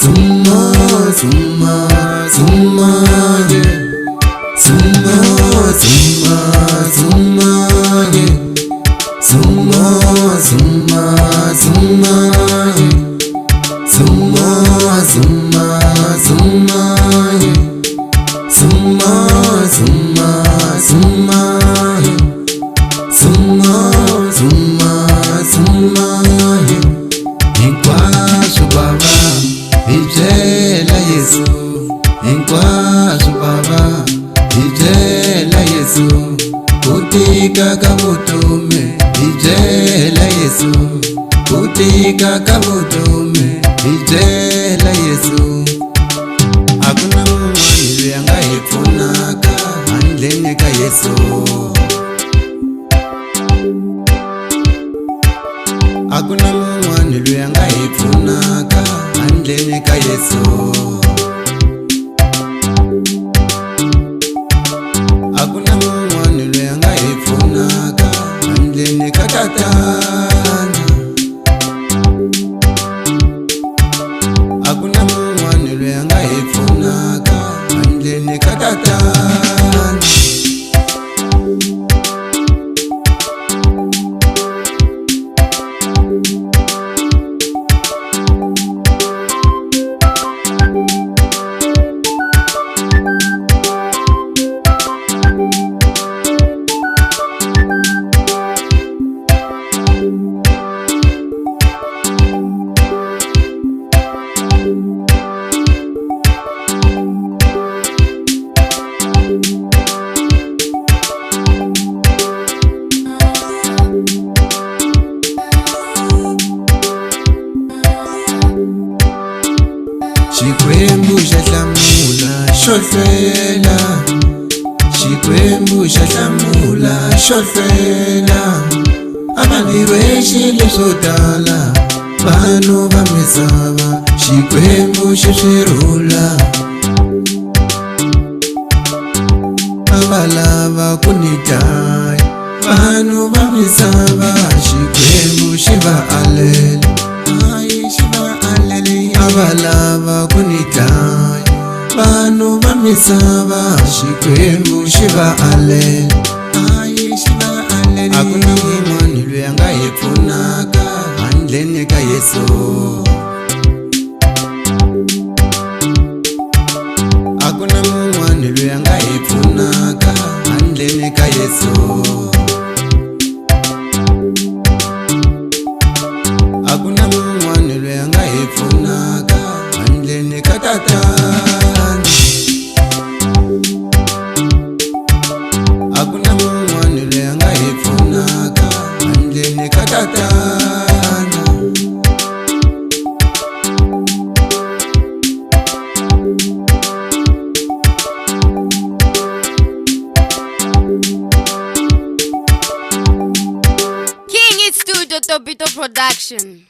Zuma, Zuma, Zuma, yeah. Zuma, Zuma, Zuma, yeah. Zuma, Zuma, Zuma, yeah. Zuma, Zuma, Zuma, yeah. Zuma, Zuma, Zuma, yeah. Zuma, Zuma, Zuma, yeah. Hinkwaswo baba hi byela Yesu, hinkwaswo baba hi byela Yesu, ku tika ka vutomi hi byela Yesu, ku tika ka vutomi hi byela Yesu. A ku na mun'wana loyi a nga hi pfunaka handleni ka Yesu. A ku na mun'wana loyi a nga hi pfunaka handleni ka Yesu. A ku na mun'wana loyi a nga hi pfunaka handleni ka Tatana. A ku na mun'wana loyi a nga hi pfunaka handleni ka Tatana. Xikwembu xa hlamula xo hlwela, Xikwembu xa hlamula xo hlwela. A va nirwe xilo swo tala vanhu va misava, Xikwembu xi swi rhula. A va lava ku ni dlaya vanhu va misava, Xikwembu xi va alela. A va lava ku ni dlaya vanhu va misava, Xikwembu xi va alela. A ku na mun'wana loyi a nga hi pfunaka handleni ka Yesu. A ku na mun'wana loyi a nga hi pfunaka handleni ka Yesu. A ku na mun'wana loyi a nga hi pfunaka handleni ka Tatana. A ku na mun'wana loyi a nga hi pfunaka handleni ka Tatana. King It Studio Tobito Production.